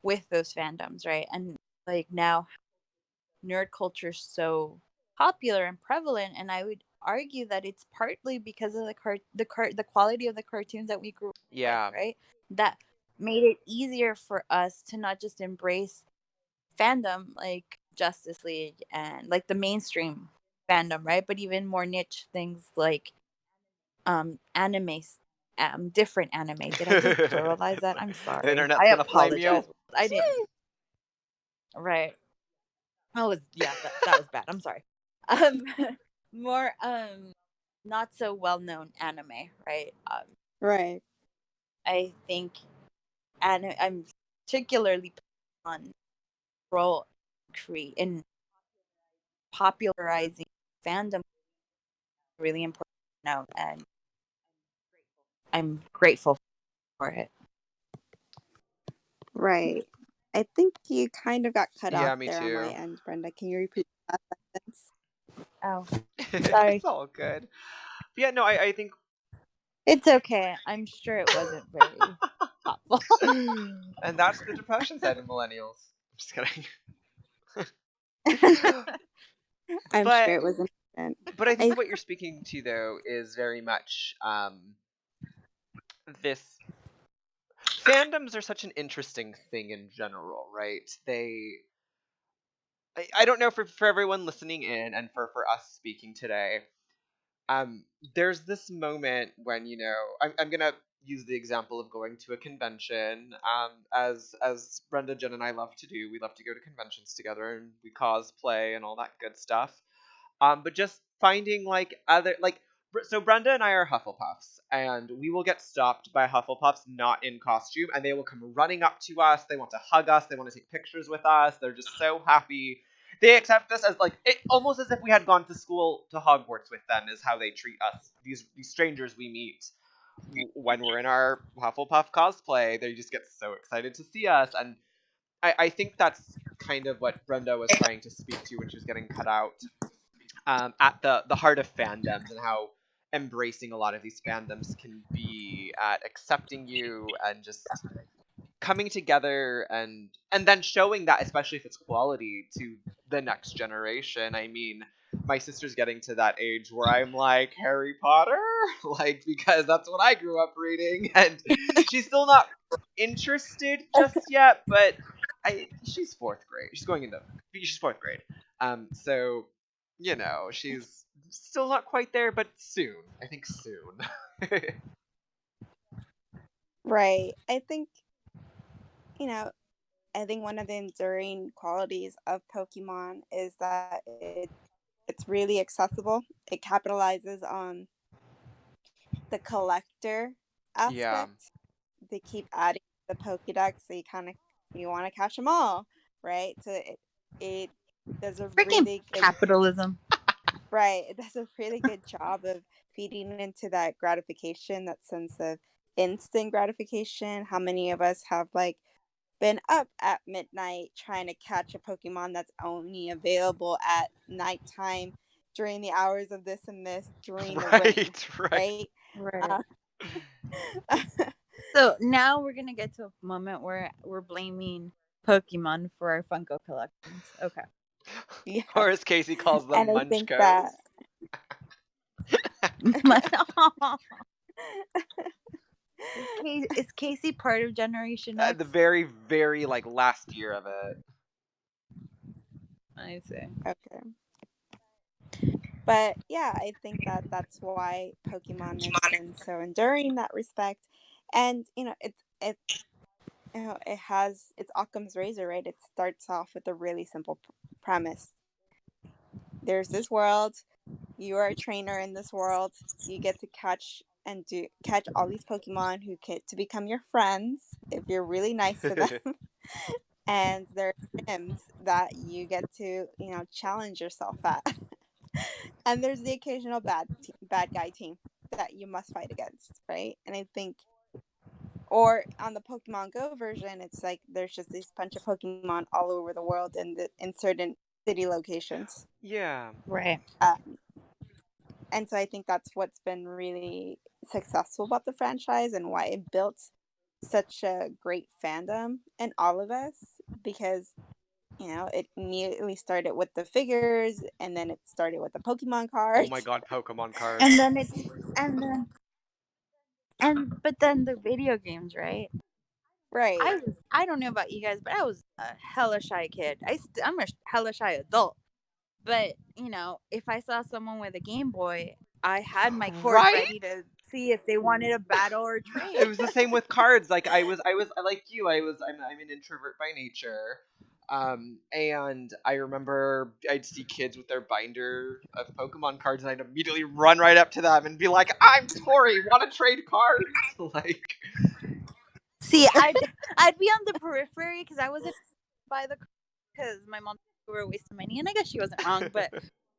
with those fandoms, right? And like now nerd culture is so popular and prevalent, and I would argue that it's partly because of the quality of the cartoons that we grew up with, Yeah. right? That made it easier for us to not just embrace fandom like Justice League and like the mainstream fandom, right? But even more niche things like anime, different anime. Did I just pluralize that? I'm The sorry. internet's I gonna flame you. apologize. I didn't. Right. Oh, yeah, that was bad. I'm sorry. Um, more not so well known anime, right? Right. I think, and I'm particularly on role in popularizing fandom, really important to note, and I'm grateful for it. Right. I think you kind of got cut off Yeah, me there on my too. end, Brenda. Can you repeat that sentence? Oh, sorry. It's all good. But yeah, no, I think It's okay. I'm sure it wasn't very thoughtful. and that's the depression side of millennials. I'm just kidding. I'm but sure it was important. but I think I what you're speaking to, though, is very much this fandoms are such an interesting thing in general, right? I don't know for everyone listening in and for us speaking today. There's this moment when I'm gonna use the example of going to a convention. As Brenda, Jen, and I love to do, we love to go to conventions together and we cosplay and all that good stuff. But just finding like other like so Brenda and I are Hufflepuffs, and we will get stopped by Hufflepuffs not in costume, and they will come running up to us. They want to hug us. They want to take pictures with us. They're just so happy. They accept us as like it, almost as if we had gone to school to Hogwarts with them. Is how they treat us. These strangers we meet when we're in our Hufflepuff cosplay. They just get so excited to see us, and I think that's kind of what Brenda was trying to speak to when she was getting cut out, at the heart of fandoms and how embracing a lot of these fandoms can be at accepting you and just coming together and then showing that, especially if it's quality, to the next generation. I mean, my sister's getting to that age where I'm like, Harry Potter, like, because that's what I grew up reading, and she's still not interested just yet, but she's fourth grade. She's fourth grade. So she's still not quite there, but soon. I think soon. Right. You know, I think one of the enduring qualities of Pokemon is that it's really accessible. It capitalizes on the collector Yeah. aspect. They keep adding the Pokédex, so you want to catch them all, right? So it does a Freaking really good capitalism. right. It does a really good job of feeding into that gratification, that sense of instant gratification. How many of us have been up at midnight trying to catch a Pokemon that's only available at nighttime during the hours of this and this during the rain, Right. right? Right. Uh, So now we're gonna get to a moment where we're blaming Pokemon for our Funko collections. Okay. yes. Or as Casey calls them, And I think munchkos. that Is Casey part of Generation At X? the very, very last year of it. I see. okay. But yeah, I think that that's why Pokemon has been so enduring in that respect. And it has it's Occam's razor, right? It starts off with a really simple premise. There's this world. You are a trainer in this world. You get to catch all these Pokemon who get to become your friends if you're really nice to them. And there are gyms that you get to challenge yourself at. And there's the occasional bad guy team that you must fight against, right? And I think, or on the Pokemon Go version, it's like there's just this bunch of Pokemon all over the world in certain city locations. Yeah. Right. And so I think that's what's been really successful about the franchise and why it built such a great fandom in all of us, because it immediately started with the figures, and then it started with the Pokemon Oh my cards. god, Pokemon cards. And then but then the video games, right? Right. I don't know about you guys, but I was a hella shy kid. I'm a hella shy adult. But if I saw someone with a Game Boy, I had my cord Right? ready to see if they wanted a battle or It trade. was the same with cards. Like I was like you. I'm an introvert by nature. And I remember I'd see kids with their binder of Pokemon cards, and I'd immediately run right up to them and be like, "I'm Tori. Want to trade cards?" Like, See, I'd be on the periphery because I wasn't by the because my mom were wasting money, and I guess she wasn't wrong. But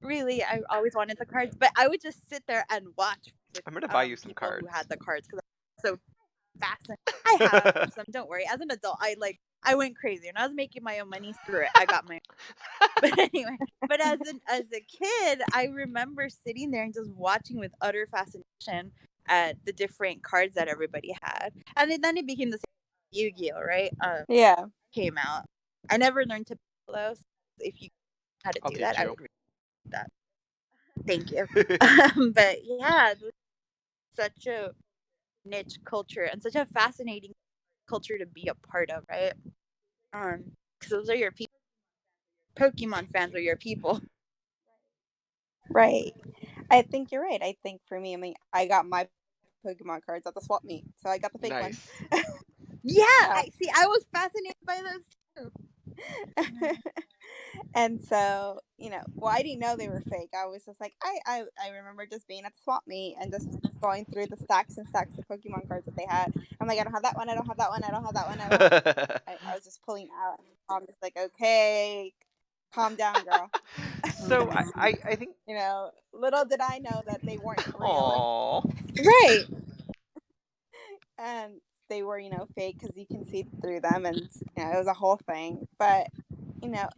really, I always wanted the cards. But I would just sit there and watch with I'm gonna buy you some people cards. who had the cards because I'm so fascinated. I have some. Don't worry. As an adult, I went crazy and I was making my own money. Screw it. I got my. But anyway, but as a kid, I remember sitting there and just watching with utter fascination at the different cards that everybody had, and then it became the same Yu-Gi-Oh, right? Yeah. Came out. I never learned to play those. If you how to I'll do that, teach I you. would read that. Thank you. But yeah, such a niche culture and such a fascinating culture to be a part of, right? Because those are your people. Pokemon fans are your people. Right. I think you're right. I think for me, I mean, I got my Pokemon cards at the swap meet, so I got the fake ones. Nice. Yeah, Yeah. I was fascinated by those too. And so, well, I didn't know they were fake. I was just like, I remember just being at the swap meet and just going through the stacks and stacks of Pokemon cards that they had. I'm like, I don't have that one. I don't have that one. I don't have that one. I don't have. I was just pulling out. I'm just like, okay, calm down, girl. So I think. Little did I know that they weren't real. Aww. Right. And they were, fake because you can see through them, and it was a whole thing. But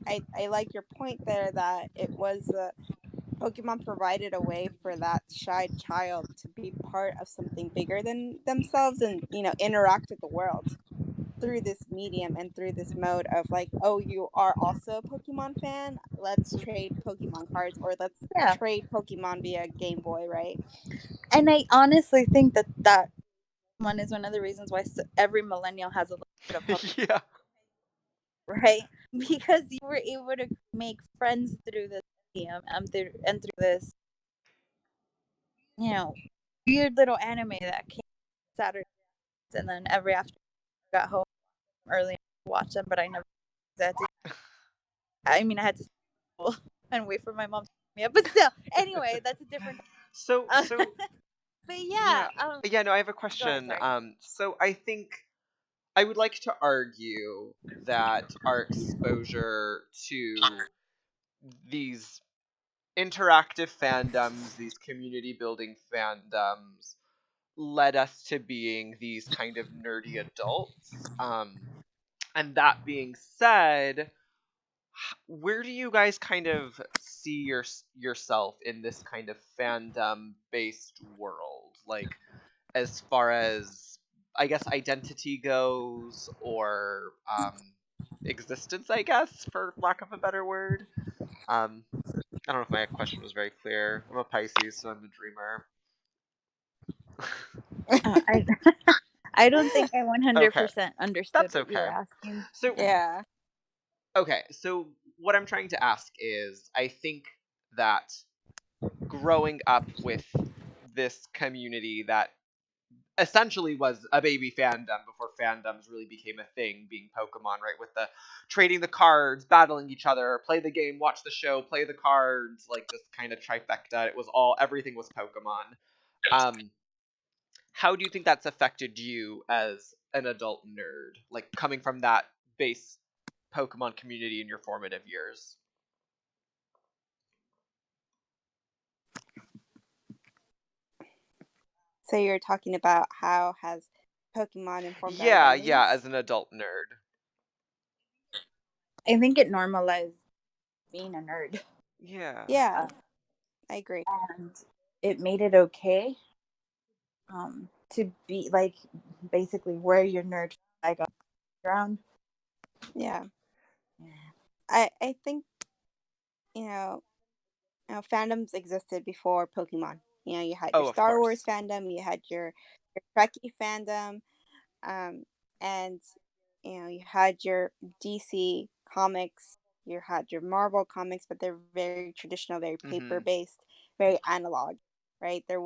I like your point there that it was Pokemon provided a way for that shy child to be part of something bigger than themselves, and interact with the world through this medium and through this mode of like, oh, you are also a Pokemon fan, let's trade Pokemon cards, or let's Yeah. trade Pokemon via Game Boy, right? And I honestly think that one is one of the reasons why every millennial has a little bit of hope. Yeah. Right? Because you were able to make friends through this medium and through this, weird little anime that came Saturday, and then every afternoon I got home early to watch them, but I never had to. I mean, I had to school and wait for my mom to pick me up, but still. Anyway, that's a different. So But yeah. yeah. Yeah, no, I have a Go ahead, question. sorry. So I think I would like to argue that our exposure to these interactive fandoms, these community building fandoms, led us to being these kind of nerdy adults. And that being said, where do you guys kind of see yourself in this kind of fandom based world? Like, as far as, I guess, identity goes, or existence, I guess, for lack of a better word. I don't know if my question was very clear. I'm a Pisces, so I'm a dreamer. I I don't think I Okay, 100% understood that's what you were okay. asking. So, Yeah. okay, so what I'm trying to ask is, I think that growing up with this community that essentially was a baby fandom before fandoms really became a thing, being Pokemon, right? With the trading the cards, battling each other, play the game, watch the show, play the cards, like this kind of trifecta. It was everything was Pokemon. Um, how do you think that's affected you as an adult nerd, like coming from that base Pokemon community in your formative years? So you're talking about how has Pokemon informed our Yeah, yeah, identities? as an adult nerd. I think it normalized being a nerd. Yeah. Yeah, I agree. And it made it okay to be like basically wear your nerd flag on the ground. Yeah. Yeah. I think, you know, fandoms existed before Pokemon. You had your Oh, of Star Wars course. fandom, you had your Trekkie fandom, um, and you had your DC comics, you had your Marvel comics, but they're very traditional, very paper Mm-hmm. based, very analog, right? It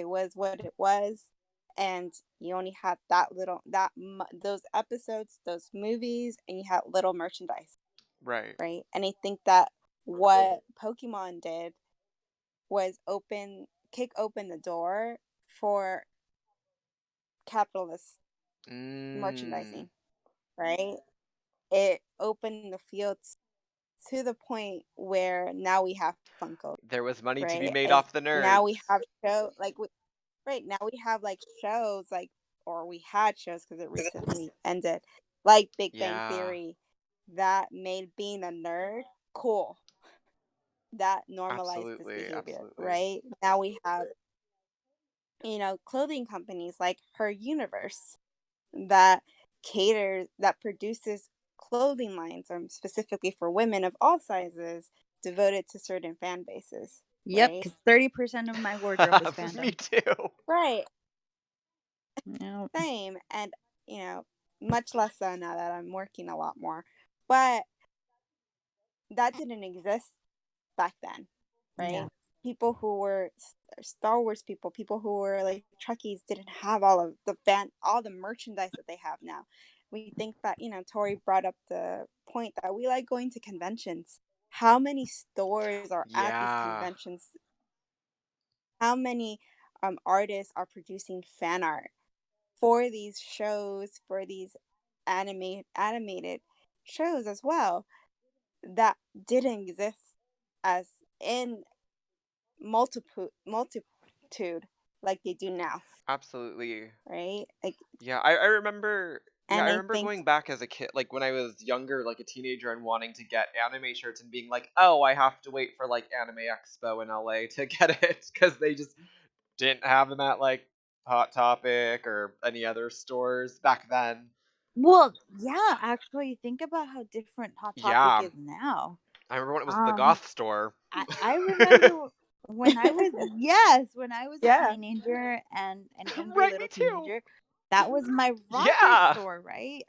was what it was, and you only had those episodes, those movies, and you had little merchandise, Right. right? And I think that what Pokemon did was kick open the door for capitalist Mm. merchandising, right? It opened the field to the point where now we have Funko, There was money to be right? made off the Now nerds. we have right now we have like shows like, or we had shows because it recently ended, like Big Bang Yeah, Theory, that made being a nerd cool. That normalized this absolutely, behavior, absolutely. right? Now we have clothing companies like Her Universe that produces clothing lines specifically for women of all sizes devoted to certain fan bases, Yep, right? because 30% of my wardrobe is Me fandom. too. Right. Yep. Same. And you know much less so now that I'm working a lot more. But that didn't exist back then, Yeah. right? People who were Star Wars people who were like Trekkies didn't have all the merchandise that they have now. We think that, Tori brought up the point that we like going to conventions. How many stores are at these Yeah, conventions? How many artists are producing fan art for these shows, for these animated shows as well, that didn't exist as in multitude like they do now, absolutely. right? Like, Yeah, I remember. Yeah, and I I remember think going back as a kid, like when I was younger, like a teenager, and wanting to get anime shirts and being like, "Oh, I have to wait for like Anime Expo in LA to get it," because they just didn't have them at like Hot Topic or any other stores back then. Well, yeah, actually think about how different Hot Topic Yeah, is now. I remember when it was the Um, goth store. I remember when I was, yes, when I was a yeah, teenager and an angry Right, me little too. teenager, that was my rocker Yeah. store, right?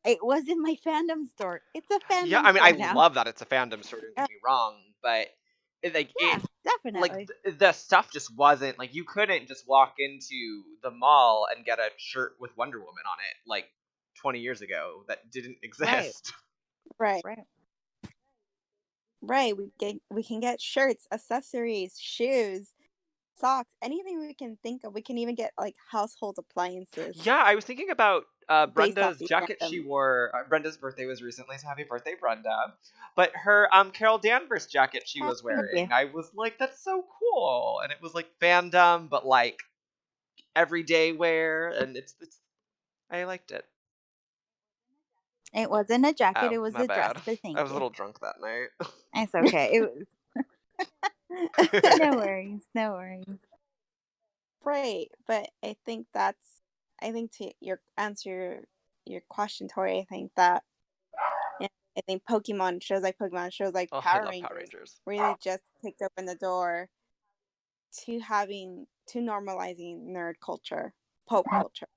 It was in my fandom store. It's a Yeah, fandom I mean, I store now. love that it's a fandom store. Don't yeah, get me wrong, but it Yeah, like definitely. the stuff just wasn't like you couldn't just walk into the mall and get a shirt with Wonder Woman on it like 20 years ago. That didn't Right, exist. right, right. right. We can get shirts, accessories, shoes, socks, anything we can think of. We can even get like household appliances Yeah, I was thinking about based off Brenda's these jacket she fandom. wore. Brenda's birthday was recently, so happy birthday, Brenda! But her Carol Danvers jacket she was Thank you. wearing, I was like, that's so cool, and it was like fandom, but like everyday wear, and it's I liked it. It wasn't a jacket, Oh, it was my a dress, bad. but I thank was a you. little drunk that night. It's okay. No worries, no worries. Right, but I think to your answer your question, Tori, I think that, yeah, I think Pokemon shows like Oh, I Power love Power Rangers Rangers. really just kicked open the door to normalizing nerd culture, pop Mm, culture.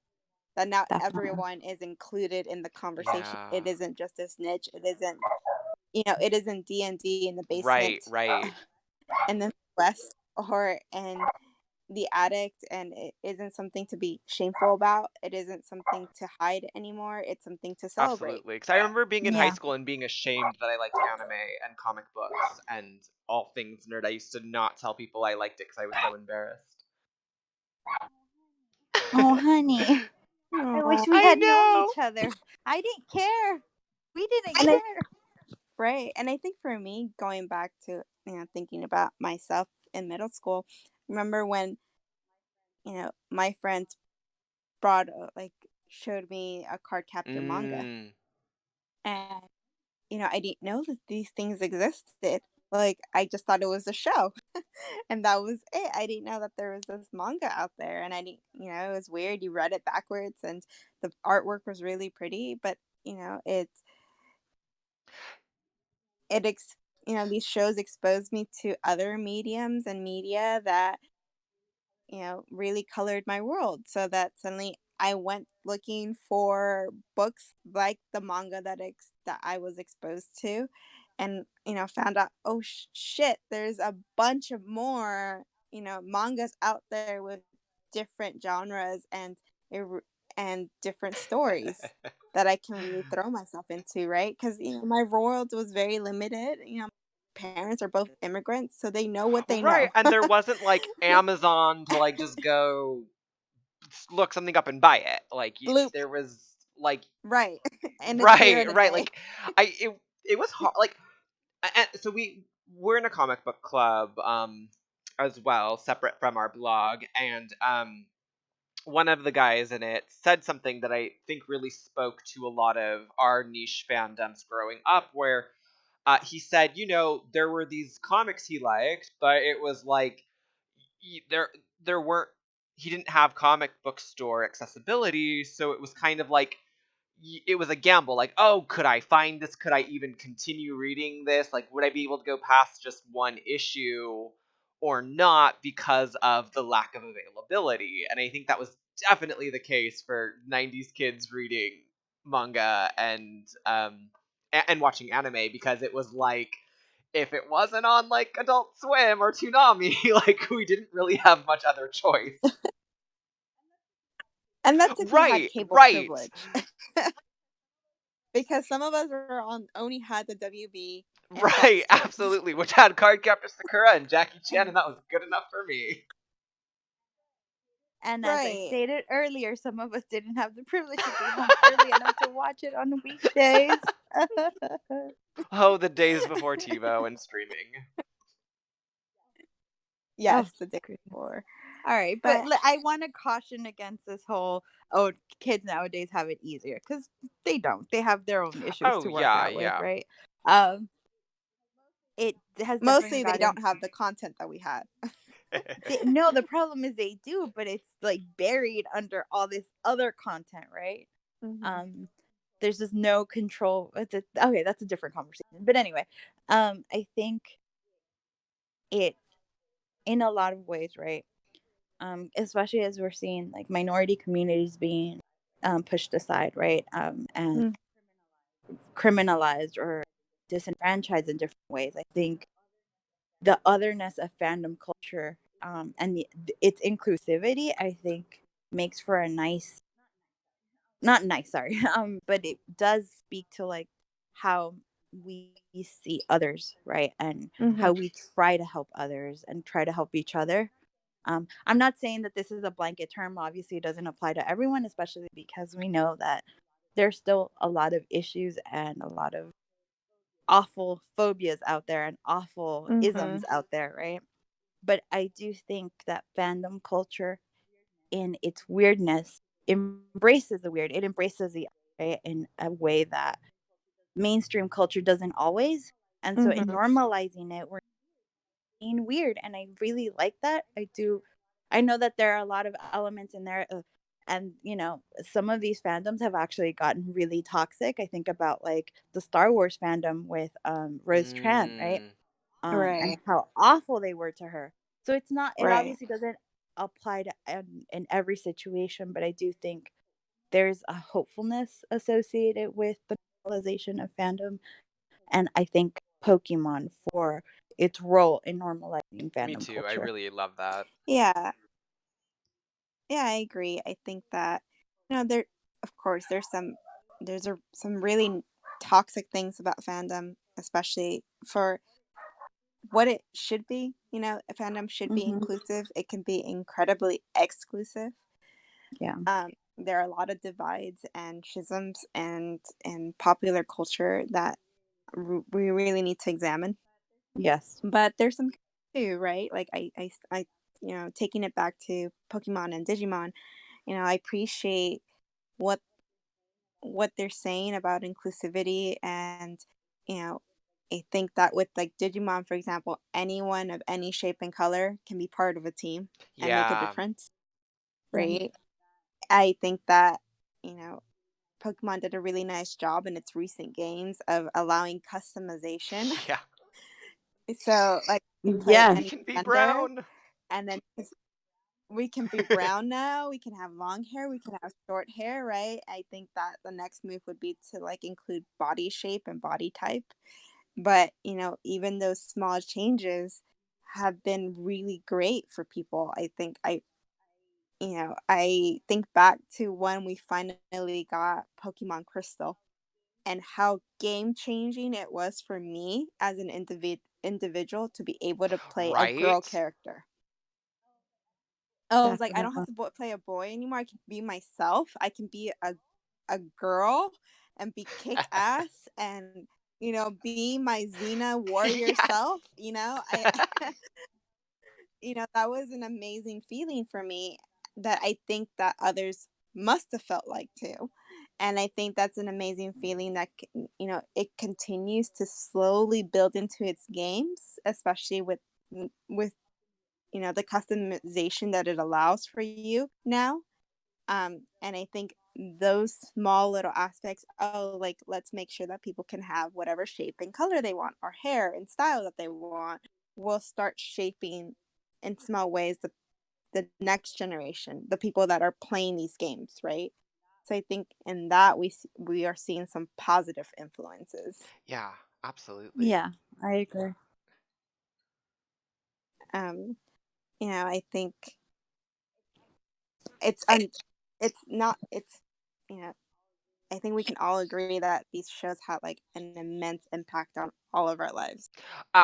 That now definitely. everyone is included in the conversation. Yeah. It isn't just this niche. It isn't D&D in the Right, basement right. in the West or in the addict, and it isn't something to be shameful about. It isn't something to hide anymore. It's something to celebrate. Absolutely. Because I remember being in high Yeah. school and being ashamed that I liked anime and comic books and all things nerd. I used to not tell people I liked it because I was so embarrassed. Oh, honey. I Aw. wish we I had known know. each other. I didn't care. We didn't And I, care. right, and I think for me, going back to thinking about myself in middle school, remember when my friends brought showed me a card captor manga, Mm. and I didn't know that these things existed. Like, I just thought it was a show, and that was it. I didn't know that there was this manga out there, and I didn't. It was weird. You read it backwards, and the artwork was really pretty, but it ex- these shows exposed me to other mediums and media that really colored my world, so that suddenly I went looking for books like the manga that I was exposed to, and found out, oh shit, there's a bunch of more mangas out there with different genres and different stories that I can really throw myself into, right? Because my world was very limited. Parents are both immigrants, so they know what they Right, know. and there wasn't like Amazon to like just go look something up and buy it. Like Bloop. there was like Right. And it's here right, in a right. day. Like it was hard. Like so we're in a comic book club as well, separate from our blog, and one of the guys in it said something that I think really spoke to a lot of our niche fandoms growing up, where he said, there were these comics he liked, but it was like there weren't he didn't have comic book store accessibility, so it was kind of like it was a gamble. Like, oh, could I find this? Could I even continue reading this? Like, would I be able to go past just one issue? or not because of the lack of availability. And I think that was definitely the case for 90s kids reading manga and watching anime, because it was like, if it wasn't on like Adult Swim or Toonami, like we didn't really have much other choice. And that's if we had Right, cable right, privilege. Because some of us were on only had the WB and Fox right, Kids. absolutely. Which had Cardcaptor Sakura and Jackie Chan, and that was good enough for me. And as I Right. stated earlier, some of us didn't have the privilege to be home early enough to watch it on weekdays. Oh, the days before TiVo and streaming. Oh, Yes, the day goodness. before. All right, but But I want to caution against this whole, oh, kids nowadays have it easier, because they don't. They have their own issues Oh to work yeah, out with, yeah. right? Um, it has definitely mostly they gotten. don't have the content that we had. No, the problem is they do, but it's like buried under all this other content, right? Mm-hmm. Um, there's just no control. Okay, that's a different conversation. But anyway, I think it, in a lot of ways, right? Especially as we're seeing like minority communities being pushed aside, right? And Mm. criminalized or disenfranchised in different ways. I think the otherness of fandom culture, and its inclusivity, I think, makes for a nice, not nice, sorry, but it does speak to like how we see others, right? And Mm-hmm. how we try to help others and try to help each other. I'm not saying that this is a blanket term. Obviously, it doesn't apply to everyone, especially because we know that there's still a lot of issues and a lot of awful phobias out there and awful Mm-hmm. isms out there, right? But I do think that fandom culture, in its weirdness, embraces the weird. It embraces the right in a way that mainstream culture doesn't always. And so, in Mm-hmm. normalizing it, we're being weird, and I really like that. I do. I know that there are a lot of elements in there, and some of these fandoms have actually gotten really toxic. I think about like the Star Wars fandom with Rose Tran, right? Mm, And Right. how awful they were to her. So it's not. It Right. obviously doesn't apply to in every situation, but I do think there's a hopefulness associated with the normalization of fandom, and I think Pokemon for its role in normalizing me fandom too. I culture. really love that. Yeah. Yeah, I agree. I think that there, of course, some really toxic things about fandom, especially for what it should be. A fandom should be Hmm. inclusive. It can be incredibly exclusive. Yeah. There are a lot of divides and schisms and popular culture that we really need to examine. Yes. But there's some too, right? Like taking it back to Pokemon and Digimon. I appreciate what they're saying about inclusivity, and you know I think that with like Digimon, for example, anyone of any shape and color can be part of a team and make a Yeah. difference, Yeah. right? I think that you know Pokemon did a really nice job in its recent games of allowing customization. Yeah. So like you can play Yes. We any can be gender, brown. and then we can be brown now, we can have long hair, we can have short hair, right? I think that the next move would be to like include body shape and body type. But even those small changes have been really great for people. I think back to when we finally got Pokemon Crystal and how game changing it was for me as an individual to be able to play a girl Right? character. Oh, I was like, I don't have Definitely. to play a boy anymore. I can be myself. I can be a girl and be kick ass and be my Xena warrior Yes. self. I that was an amazing feeling for me that I think that others must have felt like too. And I think that's an amazing feeling that it continues to slowly build into its games, especially with the customization that it allows for you now. And I think those small little aspects, oh, like let's make sure that people can have whatever shape and color they want or hair and style that they want, will start shaping in small ways the next generation, the people that are playing these games, right? So I think in that we are seeing some positive influences. Yeah, absolutely. Yeah, I agree. Um, I think it's not it's you know I think we can all agree that these shows have like an immense impact on all of our lives.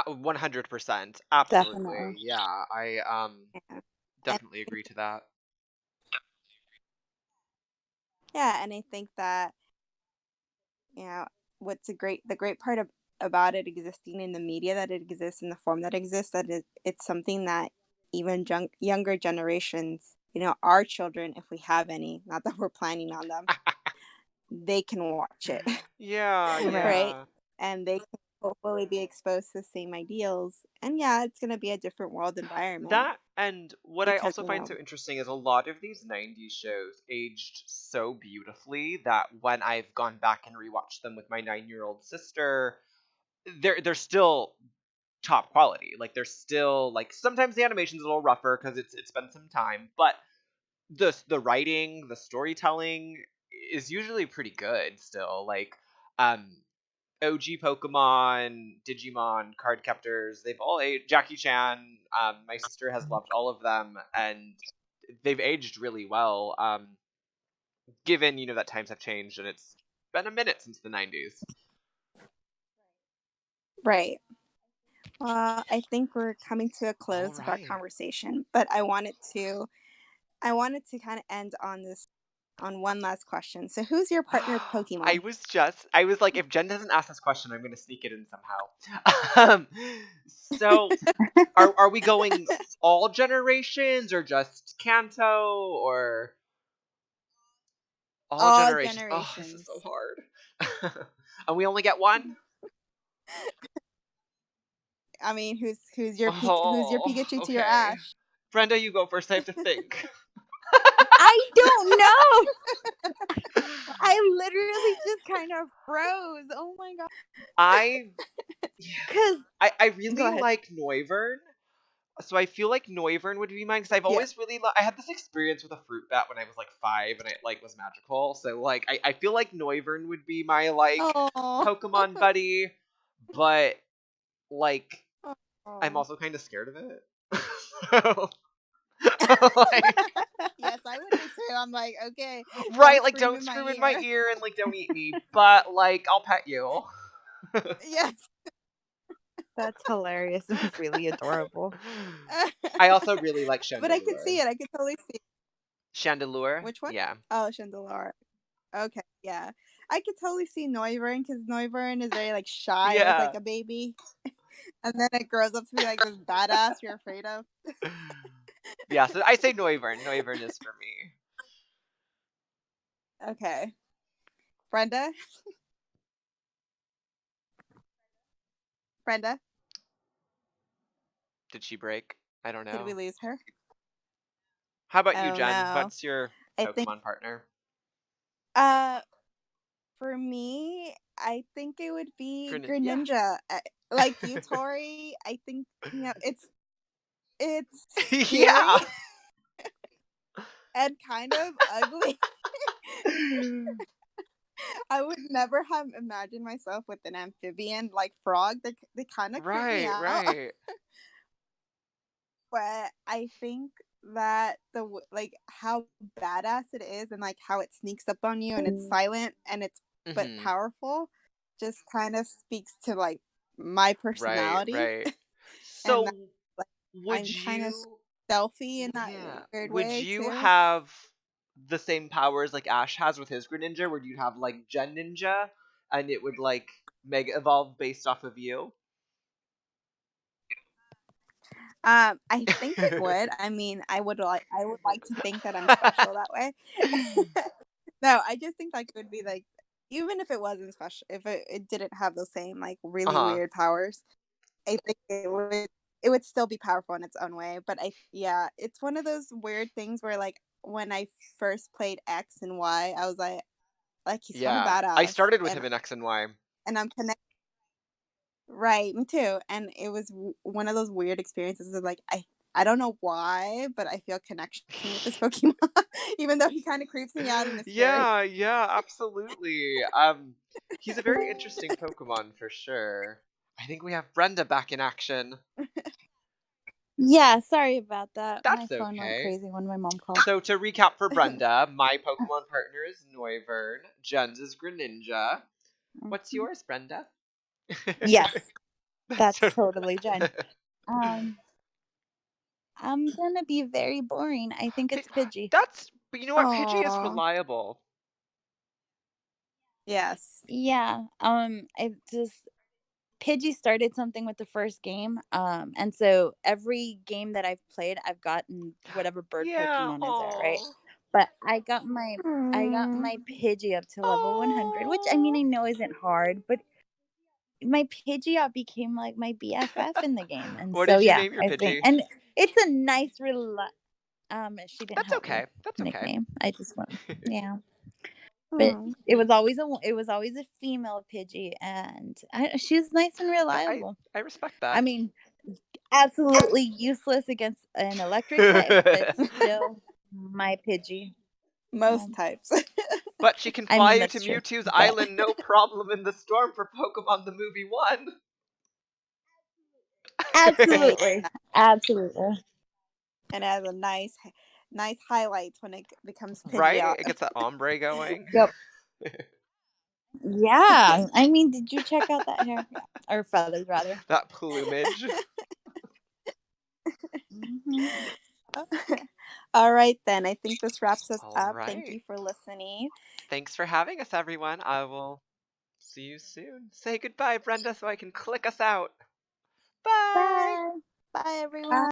100%. Absolutely. Definitely. Yeah, I Yeah. And definitely agree to that. yeah, and I think that what's the great part about it existing in the media that it exists in the form that exists, that it's something that even younger generations, our children, if we have any, not that we're planning on them, they can watch it. Yeah, Right. Right? yeah. And they can hopefully be exposed to the same ideals. And yeah, it's going to be a different world environment That and what I because, also find so interesting is a lot of these 90s shows aged so beautifully that when I've gone back and rewatched them with my 9-year-old sister, they're still top quality. Like they're still like sometimes the animation's a little rougher because it's been some time, but the writing, the storytelling is usually pretty good still. Like um OG Pokemon, Digimon, Card Captors, they've all aged. Jackie Chan, my sister has loved all of them, and they've aged really well. Given that times have changed and it's been a minute since the 90s. right. Well, I think we're coming to a All close of our right. conversation, but I wanted to kind of end on this on one last question. So, who's your partner Pokemon? I was like, if Jen doesn't ask this question, I'm gonna sneak it in somehow. So are we going all generations or just Kanto or all All generations? Oh, this is generations. so hard. And we only get one? I mean, who's your Oh, Pikachu to your okay. Ash? Brenda, you go first. I have to think. I don't know. I literally just kind of froze. Oh my god. I yeah, Cuz I Go really ahead. like Noivern. So I feel like Noivern would be mine because I've Yeah. always really I had this experience with a fruit bat when I was like 5 and it like was magical. So like I feel like Noivern would be my like Oh. Pokemon buddy, but like I'm Oh. also kind of scared of it. So, like Yes, I would be too. I'm like, okay, right, don't like scream don't in my scream in my ear. ear and like don't eat me, but like I'll pet you. Yes. that's hilarious and really adorable. I also really like But I could Chandelure. see it. I could totally see it. Chandelure? Which one? Yeah. Oh, Chandelure. Okay, yeah. I could totally see Noivern because Noivern is very like shy as like Yeah. a baby, and then it grows up to be like this badass you're afraid of. Yeah, so I say Noivern. Noivern is for me. Okay, Brenda. Brenda, Did she break? I don't did we know. lose her? How about you, Oh Jen? no. What's your I think Pokemon partner? uh for me, I think it would be Yeah. Greninja. Like you, Tori. I think it's scary Yeah. and kind of ugly. I would never have imagined myself with an amphibian like frog. They kind of creep me Right, out. right. But I think that like how badass it is and like how it sneaks up on you and it's silent and it's but Mhm. powerful just kind of speaks to like my Right, personality right. and that, So like would I'm kind of you stealthy in that yeah, weird would way you too. have the same powers like Ash has with his Greninja, where you'd have like Gen Ninja and it would like mega evolve based off of you? I think it would. I mean, I would like to think that I'm special that way. No, I just think like it would be like even if it wasn't special, if it didn't have those same like really Uh-huh. weird powers, I think it would still be powerful in its own way. But yeah, it's one of those weird things where like when I first played X and Y, I was like he's kind of Yeah. I badass, started with and him in X and Y. I'm right, me too. And it was one of those weird experiences of like I don't know why, but I feel connection with this Pokemon, even though he kind of creeps me out and is scary. Yeah, absolutely. He's a very interesting Pokemon for sure. I think we have Brenda back in action. Yeah, sorry about that. My That's phone went okay. crazy when my mom called. So to recap for Brenda, my Pokemon partner is Noivern. Jen's is Greninja. What's Mhm. yours, Brenda? Yes, That's that's totally Jen. Um, I'm gonna be very boring. I think okay. it's Pidgey. But you know what? Pidgey is Aww. reliable. Yes. Yeah. I just Pidgey started something with the first game. And so every game that I've played, I've gotten whatever bird Yeah. Pokemon is there, right? Oh. But I got my Pidgey up to level 100, which I mean I Oh. know isn't hard, but my Pidgeot became like my BFF in the game, and What so did you yeah, name your I think, Pidgey? and it's a nice she didn't That's help me okay. That's okay. nickname. I just went, yeah, but Hmm. it was always a female Pidgey, and she's nice and I reliable. I respect I that. mean, absolutely useless against an electric type, but still my Pidgey. Most Um, types. But she can I fly mean you to that's true, Mewtwo's but island no problem in the storm for Pokemon the Movie 1. Oh, absolutely, yeah. absolutely, And it has a nice highlights when it becomes Right? Pidgeot. It gets that ombre going. yep. Yeah, I mean, did you check out that hair? Yeah, or feathers rather. That plumage. Hmm. All right, then. I think this wraps us All up. Thank right. you for listening. Thanks for having us, everyone. I will see you soon. Say goodbye, Brenda, so I can click us out. Bye. Bye. Bye, everyone.